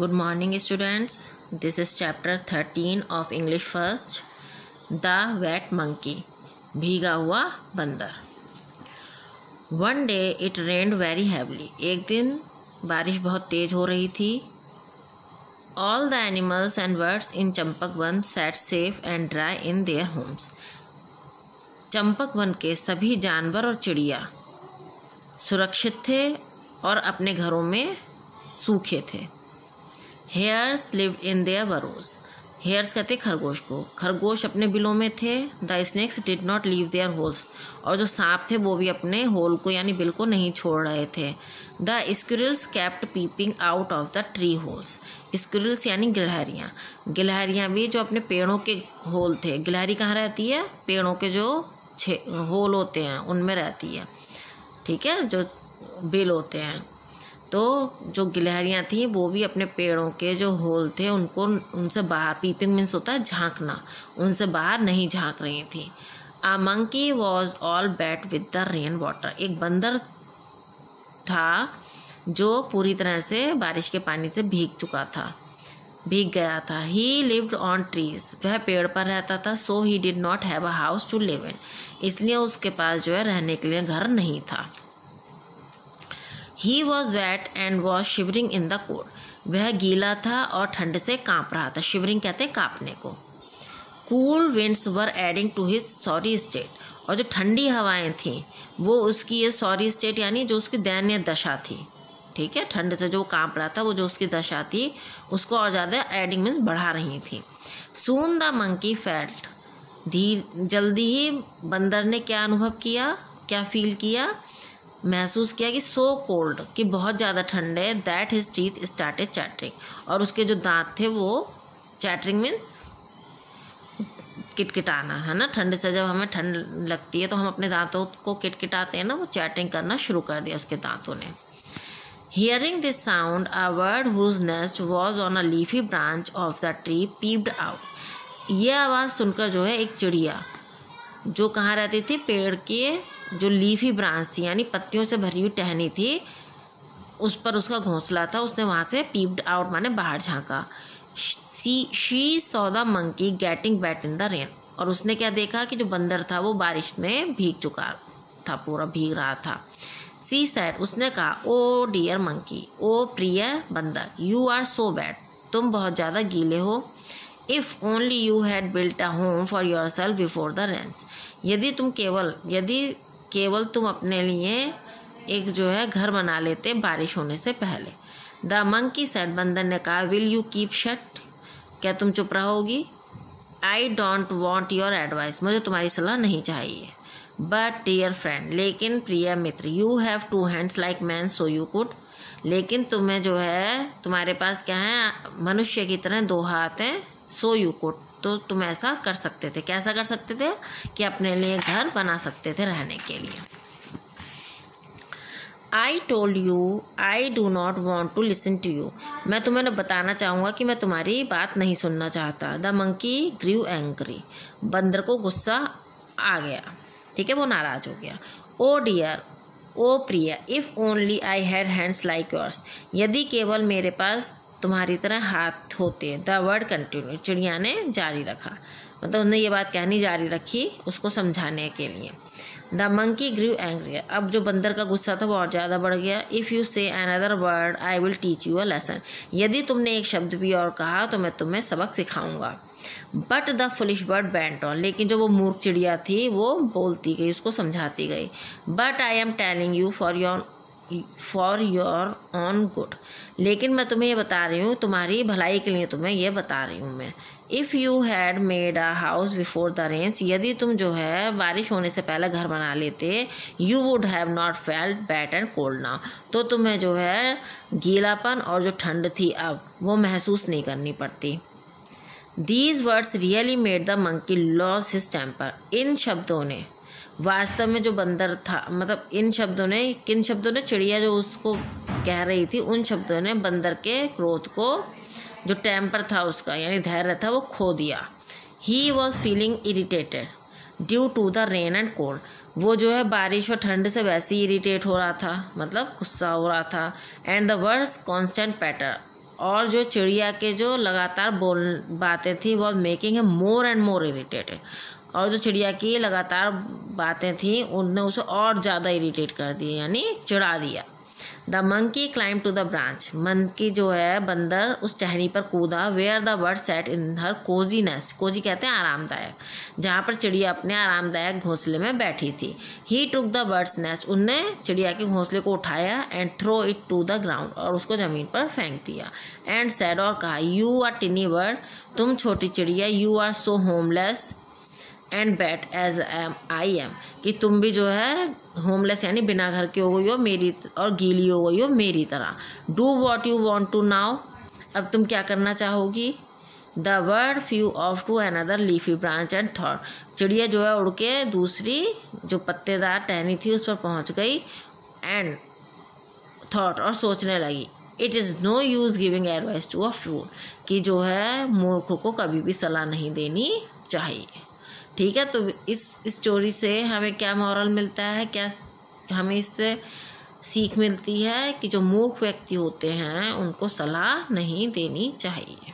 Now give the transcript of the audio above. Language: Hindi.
Good morning, students. This is chapter 13 of English First. The Wet Monkey. भीगा हुआ बंदर. One day it rained very heavily. एक दिन बारिश बहुत तेज हो रही थी. All the animals and birds in चंपकवन sat safe and dry in their homes. चंपकवन के सभी जानवर और चिड़िया सुरक्षित थे और अपने घरों में सूखे थे. Hares lived in their burrows. Hares कहते खरगोश को. खरगोश अपने बिलों में थे. The snakes did not leave their holes. और जो सांप थे वो भी अपने होल को यानी बिल को नहीं छोड़ रहे थे. The squirrels kept peeping out of the tree holes. Squirrels यानी गिलहरियाँ. गिलहरियाँ भी जो अपने पेड़ों के होल थे. गिलहरी कहाँ रहती है? पेड़ों के जो होल होते हैं उनमें रहती है. ठीक है, जो बिल होते हैं. तो जो गिलहरियाँ थी वो भी अपने पेड़ों के जो होल थे उनको उनसे बाहर, पीपिंग मीन्स होता है झांकना, उनसे बाहर नहीं झांक रही थी. A monkey was all wet with the rain water. एक बंदर था जो पूरी तरह से बारिश के पानी से भीग गया था. He lived on trees. वह पेड़ पर रहता था. So he did not have a house to live in. इसलिए उसके पास जो है रहने के लिए घर नहीं था. He was wet and was shivering in the cold. वह गीला था और ठंड से कांप रहा था. शिवरिंग कहते हैं कांपने को. Cool winds were adding to his sorry state. और जो ठंडी हवाएं थीं वो उसकी ये सॉरी स्टेट यानी जो उसकी दयनीय दशा थी. ठीक है, ठंड से जो कांप रहा था वो जो उसकी दशा थी उसको और ज़्यादा एडिंग मीन्स बढ़ा रही थी. Soon the monkey felt. जल्दी ही बंदर ने क्या अनुभव किया, क्या फील किया, महसूस किया कि सो कोल्ड, कि बहुत ज़्यादा ठंड है. That his teeth started chattering. और उसके जो दांत थे वो चैटरिंग मीन्स किटकिटाना, है ना. ठंड से जब हमें ठंड लगती है तो हम अपने दांतों को किटकिटाते हैं ना, वो चैटरिंग करना शुरू कर दिया उसके दांतों ने. Hearing this sound a bird whose nest was on a leafy branch of the tree peeped out. ये आवाज़ सुनकर जो है एक चिड़िया जो कहाँ रहती थी, पेड़ के जो लीफी ब्रांच थी यानी पत्तियों से भरी हुई टहनी थी उस पर उसका घोंसला था, उसने वहाँ से पीप्ड आउट माने बाहर झांका. She saw the monkey getting wet in the rain. और उसने क्या देखा कि जो बंदर था वो बारिश में भीग चुका था, पूरा भीग रहा था. She said. उसने कहा, ओ डियर मंकी, ओ प्रिय बंदर, यू आर सो वेट. तुम बहुत ज़्यादा गीले हो. If only you had built a home for yourself before the rains. यदि केवल तुम अपने लिए एक जो है घर बना लेते बारिश होने से पहले. The monkey said. बंदर ने कहा, विल यू कीप शट. क्या तुम चुप रहोगी? I don't want your advice. मुझे तुम्हारी सलाह नहीं चाहिए. But dear friend. लेकिन प्रिय मित्र. You have two hands like man so you could. लेकिन तुम्हें जो है तुम्हारे पास क्या है, मनुष्य की तरह दो हाथ हैं. सो यू कुड. तो तुम ऐसा कर सकते थे. कैसा कर सकते थे? कि अपने लिए घर बना सकते थे रहने के लिए. I told you I do not want to listen to you. मैं तुम्हें बताना चाहूँगा कि मैं तुम्हारी बात नहीं सुनना चाहता. The monkey grew angry. बंदर को गुस्सा आ गया. ठीक है, वो नाराज हो गया. ओ डियर, ओ प्रिय, if only I had hands like yours. यदि केवल मेरे पास तुम्हारी तरह हाथ होते. The word continue. चिड़िया ने जारी रखा, मतलब उन्होंने ये बात कहनी जारी रखी उसको समझाने के लिए. The monkey grew angry. अब जो बंदर का गुस्सा था वो और ज़्यादा बढ़ गया. इफ़ यू से another word I will teach you a lesson. यदि तुमने एक शब्द भी और कहा तो मैं तुम्हें सबक सिखाऊंगा. But the foolish bird went on. लेकिन जो वो मूर्ख चिड़िया थी वो बोलती गई, उसको समझाती गई. But I am telling you for your on good. लेकिन मैं तुम्हें ये बता रही हूँ, तुम्हारी भलाई के लिए तुम्हें ये बता रही हूँ मैं. If you had made a house before the rains. यदि तुम जो है बारिश होने से पहले घर बना लेते. You would have not felt bat and cold now. तो तुम्हें जो है गीलापन और जो ठंड थी अब वो महसूस नहीं करनी पड़ती. These words really made the monkey lose his temper. इन शब्दों ने वास्तव में जो बंदर था, मतलब इन शब्दों ने, किन शब्दों ने, चिड़िया जो उसको कह रही थी उन शब्दों ने बंदर के क्रोध को, जो टेम्पर था उसका यानी धैर्य था, वो खो दिया. He was feeling irritated due to the rain and cold. वो जो है बारिश और ठंड से वैसे ही इरिटेट हो रहा था, मतलब गुस्सा हो रहा था. And the words constant patter. और जो चिड़िया के जो लगातार बातें थी वो मेकिंग है मोर एंड मोर इरिटेटेड, और जो चिड़िया की लगातार बातें थी उनने उसे और ज़्यादा इरिटेट कर दिया, यानी चिढ़ा दिया। The monkey climb to the branch, monkey जो है बंदर उस टहनी पर कूदा। Where the bird sat in her cosy nest, cosy कहते हैं आरामदायक, जहाँ पर चिड़िया अपने आरामदायक घोंसले में बैठी थी। He took the bird's nest, उनने चिड़िया के घोंसले को उठाया and throw it to the ground, और उसको ज़मीन पर फेंक दिया। एंड सेड, और कहा, यू आर टिनी बर्ड, तुम छोटी चिड़िया, you are so homeless and bad as I am, कि तुम भी जो है होमलेस यानी बिना घर के हो गई हो मेरी, और गीली हो गई हो मेरी तरह। Do what you want to now, अब तुम क्या करना चाहोगी। The bird flew off to another leafy branch and thought, चिड़िया जो है उड़ के दूसरी जो पत्तेदार टहनी थी उस पर पहुंच गई। एंड थॉट, और सोचने लगी, it is no use giving advice to a fool, कि जो है मूर्ख को कभी भी सलाह नहीं देनी चाहिए। ठीक है, तो इस स्टोरी से हमें क्या मॉरल मिलता है, क्या हमें इससे सीख मिलती है कि जो मूर्ख व्यक्ति होते हैं उनको सलाह नहीं देनी चाहिए।